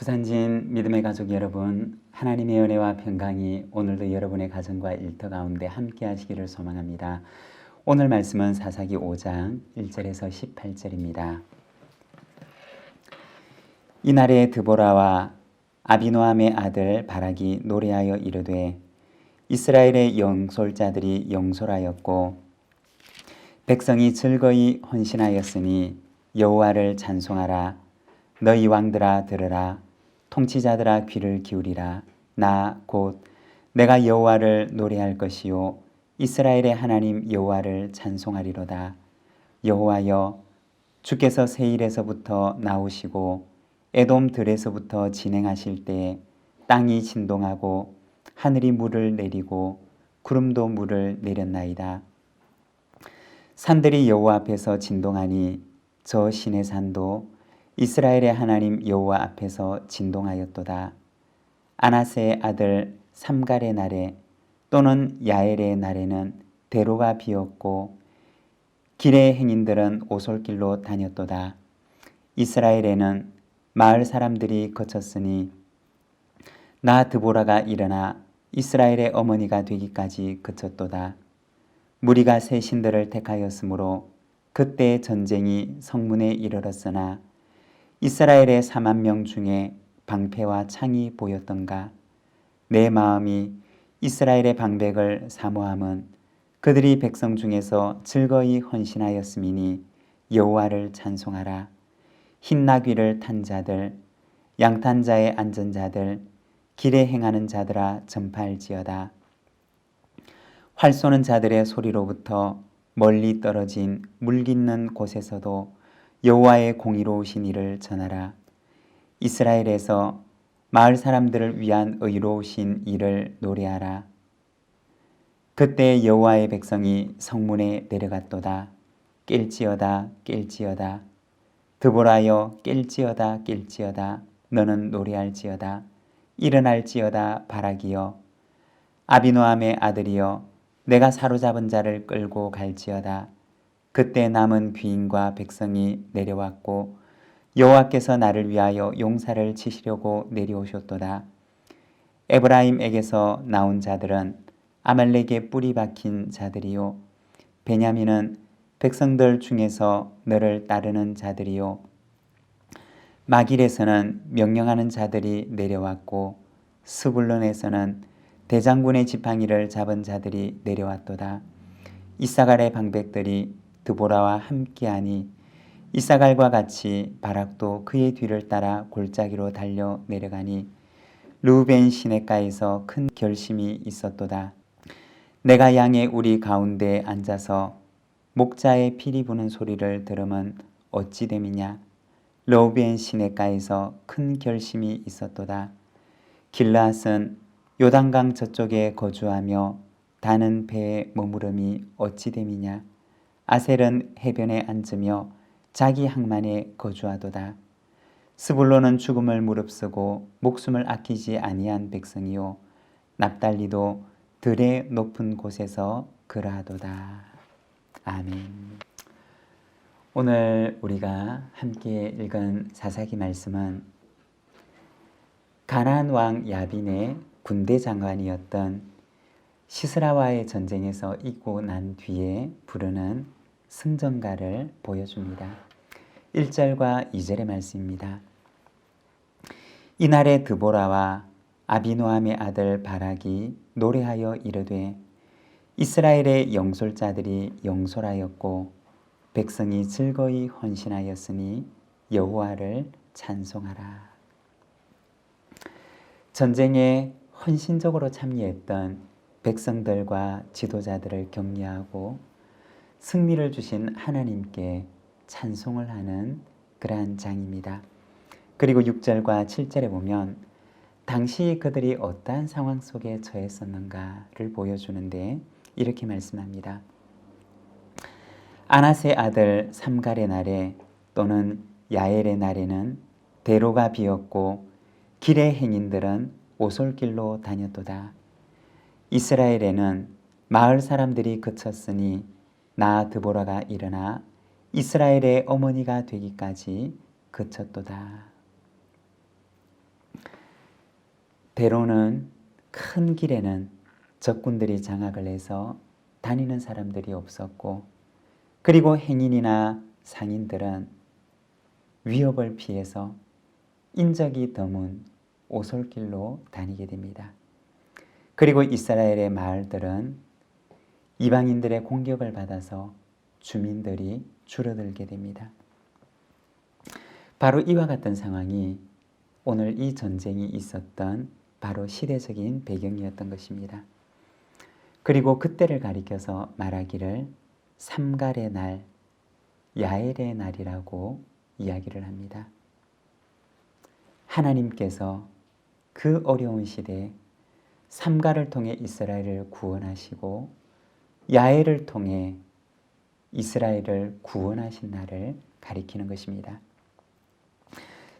부산진 믿음의 가족 여러분, 하나님의 은혜와 평강이 오늘도 여러분의 가정과 일터 가운데 함께 하시기를 소망합니다. 오늘 말씀은 사사기 5장 1절에서 18절입니다. 이날에 드보라와 아비노함의 아들 바락이 노래하여 이르되 이스라엘의 영솔자들이 영솔하였고 백성이 즐거이 헌신하였으니 여호와를 찬송하라. 너희 왕들아 들으라. 통치자들아 귀를 기울이라. 나 곧 내가 여호와를 노래할 것이요 이스라엘의 하나님 여호와를 찬송하리로다. 여호와여, 주께서 세일에서부터 나오시고 에돔 들에서부터 진행하실 때에 땅이 진동하고 하늘이 물을 내리고 구름도 물을 내렸나이다. 산들이 여호와 앞에서 진동하니 저 신의 산도 이스라엘의 하나님 여호와 앞에서 진동하였도다. 아나세의 아들 삼갈의 날에 또는 야엘의 날에는 대로가 비었고 길의 행인들은 오솔길로 다녔도다. 이스라엘에는 마을 사람들이 거쳤으니 나 드보라가 일어나 이스라엘의 어머니가 되기까지 그쳤도다. 무리가 새 신들을 택하였으므로 그때 전쟁이 성문에 이르렀으나 이스라엘의 4만 명 중에 방패와 창이 보였던가. 내 마음이 이스라엘의 방백을 사모함은 그들이 백성 중에서 즐거이 헌신하였음이니 여호와를 찬송하라. 흰 나귀를 탄 자들, 양탄 자에 앉은 자들, 길에 행하는 자들아 전파할지어다. 활 쏘는 자들의 소리로부터 멀리 떨어진 물 깃는 곳에서도 여호와의 공의로우신 일을 전하라. 이스라엘에서 마을 사람들을 위한 의로우신 일을 노래하라. 그때 여호와의 백성이 성문에 내려갔도다. 깰지어다 깰지어다. 드보라여 깰지어다 깰지어다. 너는 노래할지어다. 일어날지어다 바락이여. 아비노함의 아들이여, 내가 사로잡은 자를 끌고 갈지어다. 그때 남은 귀인과 백성이 내려왔고 여호와께서 나를 위하여 용사를 치시려고 내려오셨도다. 에브라임에게서 나온 자들은 아말렉의 뿌리 박힌 자들이요 베냐민은 백성들 중에서 너를 따르는 자들이요 마길에서는 명령하는 자들이 내려왔고 스불론에서는 대장군의 지팡이를 잡은 자들이 내려왔도다. 이사갈의 방백들이 드보라와 함께하니 이사갈과 같이 바락도 그의 뒤를 따라 골짜기로 달려 내려가니 르우벤 시냇가에서 큰 결심이 있었도다. 내가 양의 우리 가운데 앉아서 목자의 피리 부는 소리를 들으면 어찌 됨이냐. 르우벤 시냇가에서 큰 결심이 있었도다. 길르앗은 요단강 저쪽에 거주하며 다는 배에 머무름이 어찌 됨이냐. 아셀은 해변에 앉으며 자기 항만에 거주하도다. 스불론은 죽음을 무릅쓰고 목숨을 아끼지 아니한 백성이요 납달리도 들의 높은 곳에서 그러하도다. 아멘. 오늘 우리가 함께 읽은 사사기 말씀은 가나안 왕 야빈의 군대 장관이었던 시스라와의 전쟁에서 이기고 난 뒤에 부르는 승전가를 보여줍니다. 1절과 2절의 말씀입니다. 이날에 드보라와 아비노함의 아들 바락이 노래하여 이르되 이스라엘의 영솔자들이 영솔하였고 백성이 즐거이 헌신하였으니 여호와를 찬송하라. 전쟁에 헌신적으로 참여했던 백성들과 지도자들을 격려하고 승리를 주신 하나님께 찬송을 하는 그러한 장입니다. 그리고 6절과 7절에 보면 당시 그들이 어떠한 상황 속에 처했었는가를 보여주는데 이렇게 말씀합니다. 아나세 아들 삼갈의 날에 또는 야엘의 날에는 대로가 비었고 길의 행인들은 오솔길로 다녔도다. 이스라엘에는 마을 사람들이 그쳤으니 나 드보라가 일어나 이스라엘의 어머니가 되기까지 그쳤도다. 때로는 큰 길에는 적군들이 장악을 해서 다니는 사람들이 없었고, 그리고 행인이나 상인들은 위협을 피해서 인적이 드문 오솔길로 다니게 됩니다. 그리고 이스라엘의 마을들은 이방인들의 공격을 받아서 주민들이 줄어들게 됩니다. 바로 이와 같은 상황이 오늘 이 전쟁이 있었던 바로 시대적인 배경이었던 것입니다. 그리고 그때를 가리켜서 말하기를 삼갈의 날, 야엘의 날이라고 이야기를 합니다. 하나님께서 그 어려운 시대에 삼갈을 통해 이스라엘을 구원하시고 야엘을 통해 이스라엘을 구원하신 날을 가리키는 것입니다.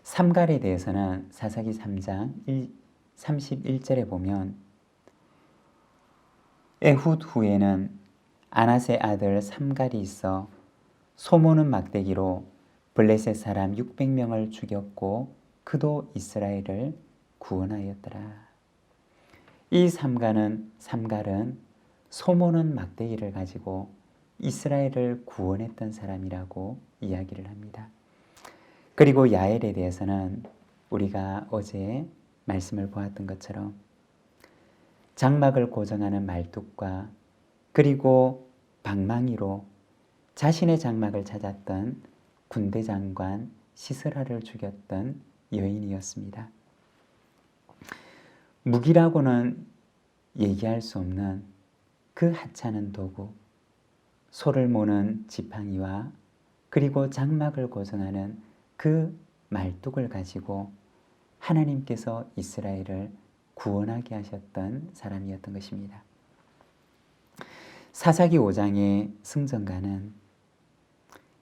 삼갈에 대해서는 사사기 3장 31절에 보면 에훗 후에는 아낫의 아들 삼갈이 있어 소모는 막대기로 블레셋 사람 600명을 죽였고 그도 이스라엘을 구원하였더라. 이 삼갈은 소모는 막대기를 가지고 이스라엘을 구원했던 사람이라고 이야기를 합니다. 그리고 야엘에 대해서는 우리가 어제 말씀을 보았던 것처럼 장막을 고정하는 말뚝과 그리고 방망이로 자신의 장막을 찾았던 군대 장관 시스라를 죽였던 여인이었습니다. 무기라고는 얘기할 수 없는 그 하찮은 도구, 소를 모는 지팡이와 그리고 장막을 고정하는 그 말뚝을 가지고 하나님께서 이스라엘을 구원하게 하셨던 사람이었던 것입니다. 사사기 5장의 승전가는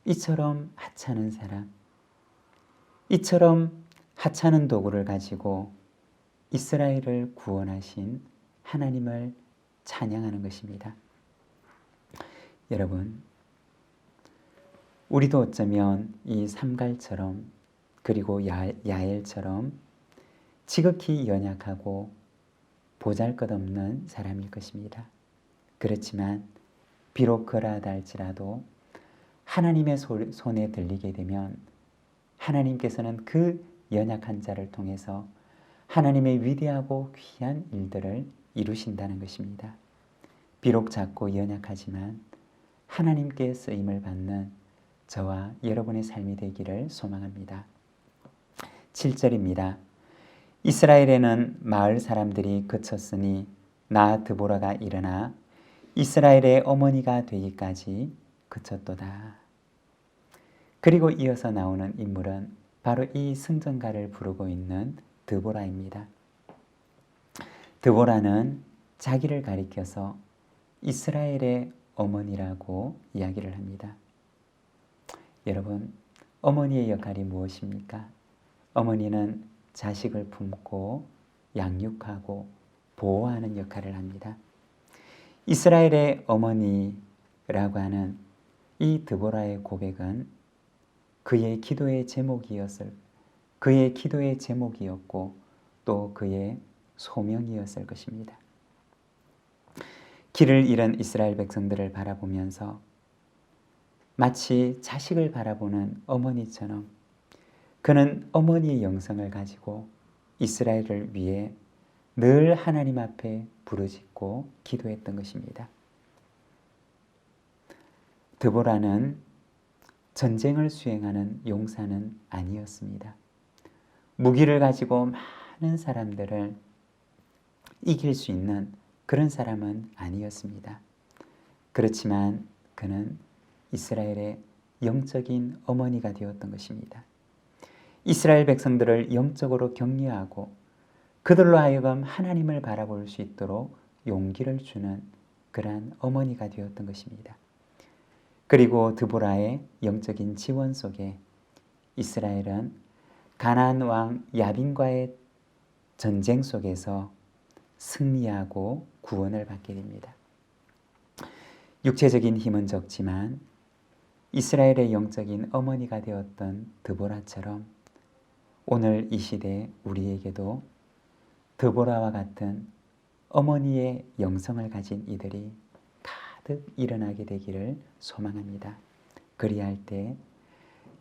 이처럼 하찮은 사람, 이처럼 하찮은 도구를 가지고 이스라엘을 구원하신 하나님을 찬양하는 것입니다. 여러분, 우리도 어쩌면 이 삼갈처럼 그리고 야엘처럼 지극히 연약하고 보잘것없는 사람일 것입니다. 그렇지만 비록 그러하다 할지라도 하나님의 손에 들리게 되면 하나님께서는 그 연약한 자를 통해서 하나님의 위대하고 귀한 일들을 이루신다는 것입니다. 비록 작고 연약하지만 하나님께 쓰임을 받는 저와 여러분의 삶이 되기를 소망합니다. 7절입니다. 이스라엘에는 마을 사람들이 그쳤으니 나 드보라가 일어나 이스라엘의 어머니가 되기까지 그쳤도다. 그리고 이어서 나오는 인물은 바로 이 승전가를 부르고 있는 드보라입니다. 드보라는 자기를 가리켜서 이스라엘의 어머니라고 이야기를 합니다. 여러분, 어머니의 역할이 무엇입니까? 어머니는 자식을 품고 양육하고 보호하는 역할을 합니다. 이스라엘의 어머니라고 하는 이 드보라의 고백은 그의 기도의 제목이었고 또 그의 소명이었을 것입니다. 길을 잃은 이스라엘 백성들을 바라보면서 마치 자식을 바라보는 어머니처럼 그는 어머니의 영성을 가지고 이스라엘을 위해 늘 하나님 앞에 부르짖고 기도했던 것입니다. 드보라는 전쟁을 수행하는 용사는 아니었습니다. 무기를 가지고 많은 사람들을 이길 수 있는 그런 사람은 아니었습니다. 그렇지만 그는 이스라엘의 영적인 어머니가 되었던 것입니다. 이스라엘 백성들을 영적으로 격려하고 그들로 하여금 하나님을 바라볼 수 있도록 용기를 주는 그러한 어머니가 되었던 것입니다. 그리고 드보라의 영적인 지원 속에 이스라엘은 가나안 왕 야빈과의 전쟁 속에서 승리하고 구원을 받게 됩니다. 육체적인 힘은 적지만 이스라엘의 영적인 어머니가 되었던 드보라처럼 오늘 이 시대 우리에게도 드보라와 같은 어머니의 영성을 가진 이들이 가득 일어나게 되기를 소망합니다. 그리할 때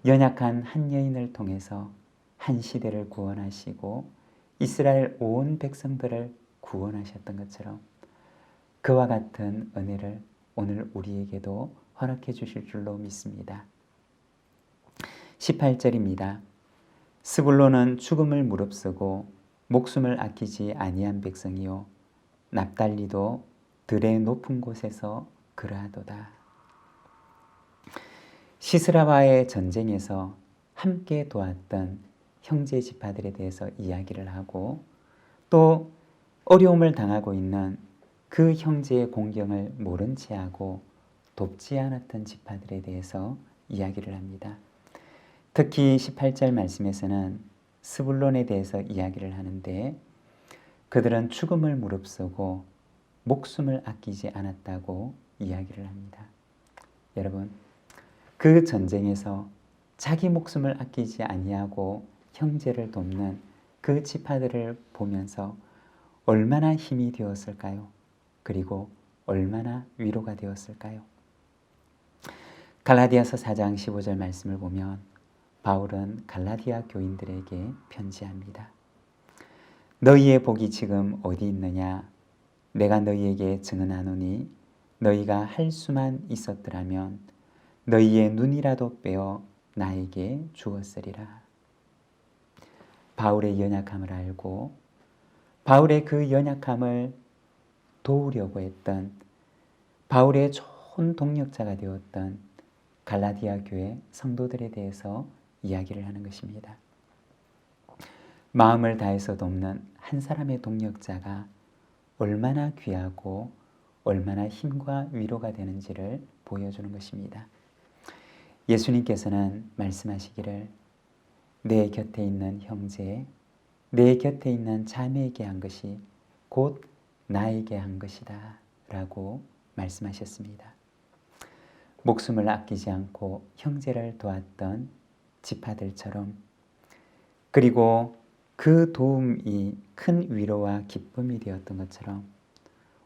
연약한 한 여인을 통해서 한 시대를 구원하시고 이스라엘 온 백성들을 구원하셨던 것처럼 그와 같은 은혜를 오늘 우리에게도 허락해 주실 줄로 믿습니다. 18절입니다. 스불론은 죽음을 무릅쓰고 목숨을 아끼지 아니한 백성이요 납달리도 들의 높은 곳에서 그러하도다. 시스라와의 전쟁에서 함께 도왔던 형제 지파들에 대해서 이야기를 하고 또 어려움을 당하고 있는 그 형제의 공경을 모른 채 하고 돕지 않았던 지파들에 대해서 이야기를 합니다. 특히 18절 말씀에서는 스불론에 대해서 이야기를 하는데 그들은 죽음을 무릅쓰고 목숨을 아끼지 않았다고 이야기를 합니다. 여러분, 그 전쟁에서 자기 목숨을 아끼지 아니하고 형제를 돕는 그 지파들을 보면서 얼마나 힘이 되었을까요? 그리고 얼마나 위로가 되었을까요? 갈라디아서 4장 15절 말씀을 보면 바울은 갈라디아 교인들에게 편지합니다. 너희의 복이 지금 어디 있느냐? 내가 너희에게 증언하노니 너희가 할 수만 있었더라면 너희의 눈이라도 빼어 나에게 주었으리라. 바울의 연약함을 알고 바울의 그 연약함을 도우려고 했던 바울의 좋은 동력자가 되었던 갈라디아 교회 성도들에 대해서 이야기를 하는 것입니다. 마음을 다해서 돕는 한 사람의 동력자가 얼마나 귀하고 얼마나 힘과 위로가 되는지를 보여주는 것입니다. 예수님께서는 말씀하시기를 내 곁에 있는 형제, 내 곁에 있는 자매에게 한 것이 곧 나에게 한 것이다 라고 말씀하셨습니다. 목숨을 아끼지 않고 형제를 도왔던 지파들처럼 그리고 그 도움이 큰 위로와 기쁨이 되었던 것처럼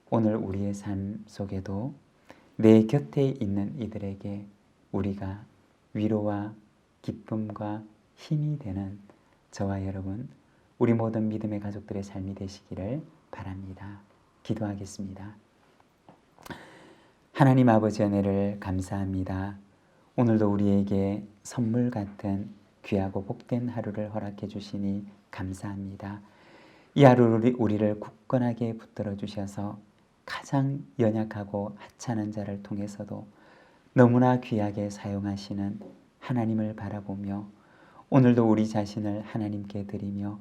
오늘 우리의 삶 속에도 내 곁에 있는 이들에게 우리가 위로와 기쁨과 힘이 되는 저와 여러분, 우리 모든 믿음의 가족들의 삶이 되시기를 바랍니다. 기도하겠습니다. 하나님 아버지 은혜를 감사합니다. 오늘도 우리에게 선물 같은 귀하고 복된 하루를 허락해 주시니 감사합니다. 이 하루를 우리를 굳건하게 붙들어 주셔서 가장 연약하고 하찮은 자를 통해서도 너무나 귀하게 사용하시는 하나님을 바라보며 오늘도 우리 자신을 하나님께 드리며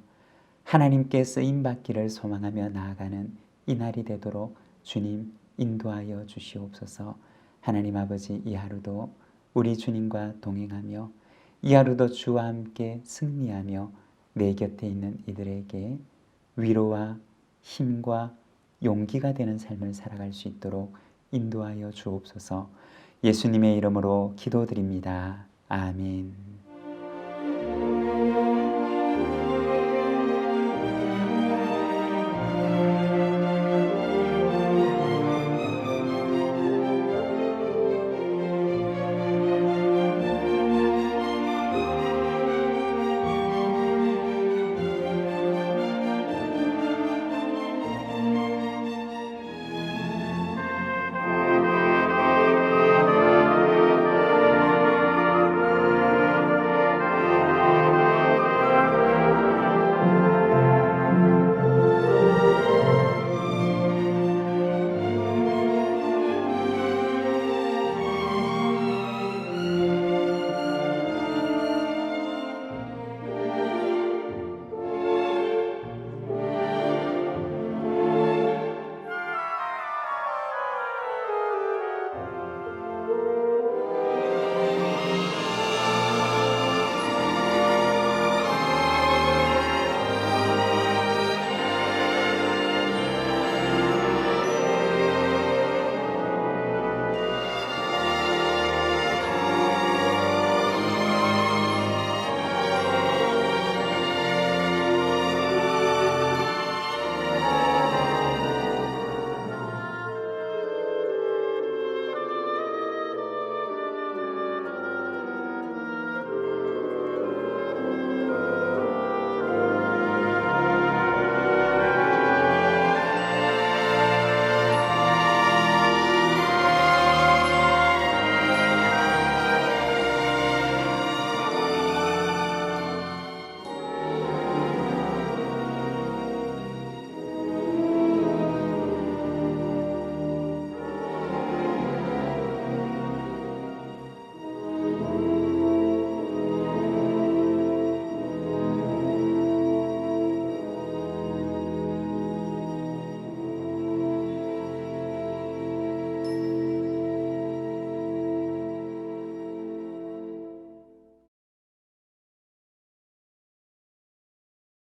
하나님께 쓰임받기를 소망하며 나아가는 이 날이 되도록 주님 인도하여 주시옵소서. 하나님 아버지, 이 하루도 우리 주님과 동행하며 이 하루도 주와 함께 승리하며 내 곁에 있는 이들에게 위로와 힘과 용기가 되는 삶을 살아갈 수 있도록 인도하여 주옵소서. 예수님의 이름으로 기도드립니다. 아멘.